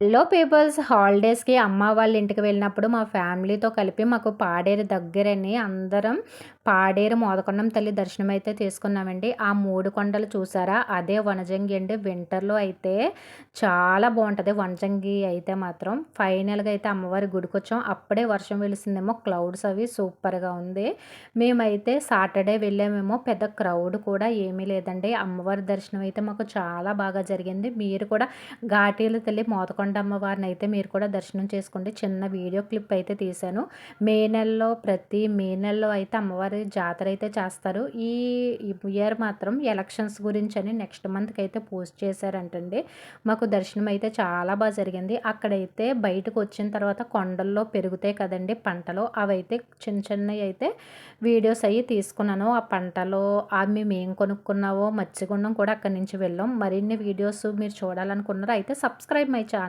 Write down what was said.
Hello peoples, హాలిడేస్‌కి అమ్మ వాళ్ళ ఇంటికి వెళ్ళినప్పుడు మా ఫ్యామిలీతో కలిపి మాకు పాడేరు దగ్గరని అందరం పాడేరు మోదకొండమ్మ తల్లి దర్శనం అయితే తీసుకున్నామండి. ఆ 3 కొండలు చూసారా? అదే వనజంగి అండి. వింటర్‌లో అయితే చాలా బావుంటది వనజంగి అయితే మాత్రం. ఫైనల్‌గా అయితే అమ్మవారి గుడికొచ్చాం. అప్పుడే వర్షం వెలిసిందేమో, క్లౌడ్స్ అవి సూపర్‌గా ఉంది. మేమైతే సాటర్డే వెళ్ళామేమో, పెద్ద క్రౌడ్ కూడా ఏమీ లేదండి. అమ్మవారి దర్శనం అయితే మాకు చాలా బాగా జరిగింది. మీరు కూడా ఘాటీల తల్లి మోదకొండ అమ్మవారినైతే మీరు కూడా దర్శనం చేసుకోండి. చిన్న వీడియో క్లిప్ అయితే తీశాను. ప్రతి మే నెలలో అయితే అమ్మవారి జాతర అయితే చేస్తారు. ఈ ఇయర్ మాత్రం ఎలక్షన్స్ గురించని నెక్స్ట్ మంత్‌కి అయితే పోస్ట్ చేశారంటండి. మాకు దర్శనం అయితే చాలా జరిగింది. అక్కడైతే బయటకు వచ్చిన తర్వాత కొండల్లో పెరుగుతాయి కదండీ పంటలు. అవైతే చిన్న చిన్నయి అయితే వీడియోస్ అయ్యి తీసుకున్నాను. ఆ పంటలో మేమేం కొనుక్కున్నావో మత్స్యగుండం కూడా అక్కడి నుంచి వెళ్ళాం. మరిన్ని వీడియోస్ మీరు చూడాలనుకున్నారా అయితే సబ్స్క్రైబ్ మై ఛానల్.